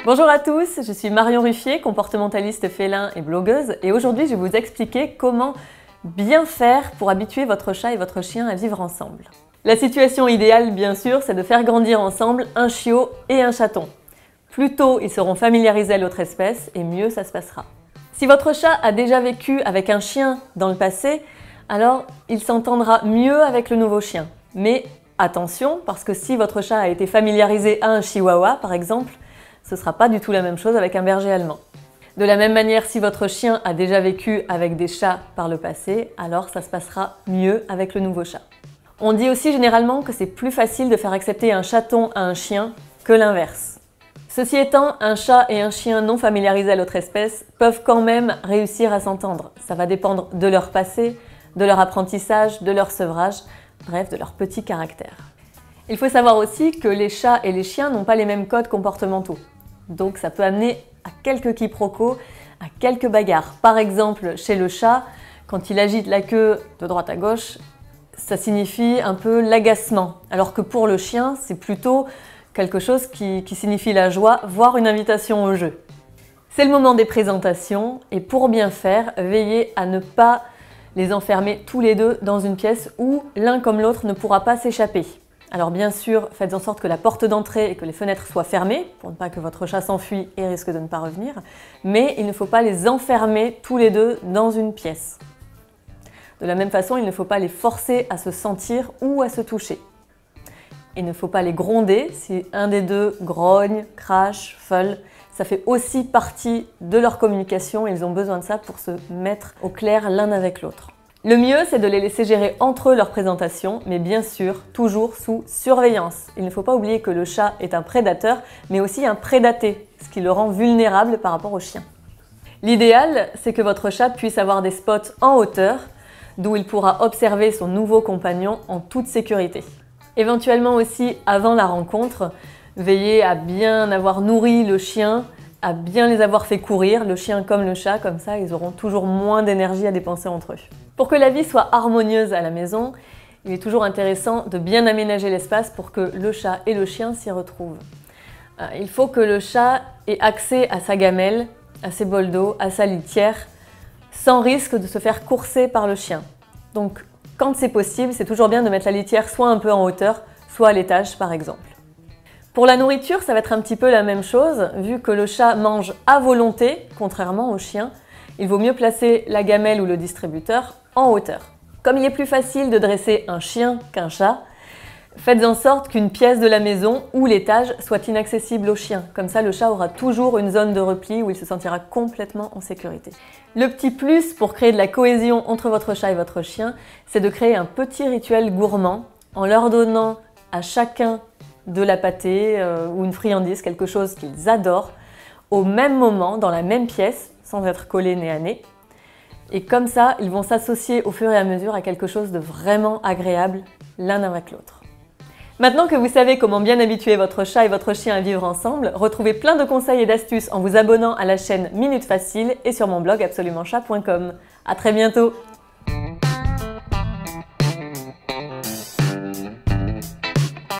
Bonjour à tous, je suis Marion Ruffier, comportementaliste félin et blogueuse, et aujourd'hui je vais vous expliquer comment bien faire pour habituer votre chat et votre chien à vivre ensemble. La situation idéale, bien sûr, c'est de faire grandir ensemble un chiot et un chaton. Plus tôt ils seront familiarisés à l'autre espèce, et mieux ça se passera. Si votre chat a déjà vécu avec un chien dans le passé, alors il s'entendra mieux avec le nouveau chien. Mais attention, parce que si votre chat a été familiarisé à un chihuahua, par exemple, ce ne sera pas du tout la même chose avec un berger allemand. De la même manière, si votre chien a déjà vécu avec des chats par le passé, alors ça se passera mieux avec le nouveau chat. On dit aussi généralement que c'est plus facile de faire accepter un chaton à un chien que l'inverse. Ceci étant, un chat et un chien non familiarisés à l'autre espèce peuvent quand même réussir à s'entendre. Ça va dépendre de leur passé, de leur apprentissage, de leur sevrage, bref, de leur petit caractère. Il faut savoir aussi que les chats et les chiens n'ont pas les mêmes codes comportementaux. Donc ça peut amener à quelques quiproquos, à quelques bagarres. Par exemple, chez le chat, quand il agite la queue de droite à gauche, ça signifie un peu l'agacement. Alors que pour le chien, c'est plutôt quelque chose qui signifie la joie, voire une invitation au jeu. C'est le moment des présentations et pour bien faire, veillez à ne pas les enfermer tous les deux dans une pièce où l'un comme l'autre ne pourra pas s'échapper. Alors bien sûr, faites en sorte que la porte d'entrée et que les fenêtres soient fermées pour ne pas que votre chat s'enfuit et risque de ne pas revenir, mais il ne faut pas les enfermer tous les deux dans une pièce. De la même façon, il ne faut pas les forcer à se sentir ou à se toucher. Il ne faut pas les gronder si un des deux grogne, crache, feule. Ça fait aussi partie de leur communication et ils ont besoin de ça pour se mettre au clair l'un avec l'autre. Le mieux, c'est de les laisser gérer entre eux leur présentation, mais bien sûr, toujours sous surveillance. Il ne faut pas oublier que le chat est un prédateur, mais aussi un prédaté, ce qui le rend vulnérable par rapport au chien. L'idéal, c'est que votre chat puisse avoir des spots en hauteur, d'où il pourra observer son nouveau compagnon en toute sécurité. Éventuellement aussi, avant la rencontre, veillez à bien avoir nourri le chien, à bien les avoir fait courir, le chien comme le chat, comme ça ils auront toujours moins d'énergie à dépenser entre eux. Pour que la vie soit harmonieuse à la maison, il est toujours intéressant de bien aménager l'espace pour que le chat et le chien s'y retrouvent. Il faut que le chat ait accès à sa gamelle, à ses bols d'eau, à sa litière, sans risque de se faire courser par le chien. Donc quand c'est possible, c'est toujours bien de mettre la litière soit un peu en hauteur, soit à l'étage par exemple. Pour la nourriture, ça va être un petit peu la même chose, vu que le chat mange à volonté, contrairement au chien, il vaut mieux placer la gamelle ou le distributeur en hauteur. Comme il est plus facile de dresser un chien qu'un chat, faites en sorte qu'une pièce de la maison ou l'étage soit inaccessible au chien. Comme ça, le chat aura toujours une zone de repli où il se sentira complètement en sécurité. Le petit plus pour créer de la cohésion entre votre chat et votre chien, c'est de créer un petit rituel gourmand en leur donnant à chacun de la pâtée ou une friandise, quelque chose qu'ils adorent, au même moment, dans la même pièce, sans être collés nez à nez. Et comme ça, ils vont s'associer au fur et à mesure à quelque chose de vraiment agréable l'un avec l'autre. Maintenant que vous savez comment bien habituer votre chat et votre chien à vivre ensemble, retrouvez plein de conseils et d'astuces en vous abonnant à la chaîne Minute Facile et sur mon blog absolumentchat.com. À très bientôt!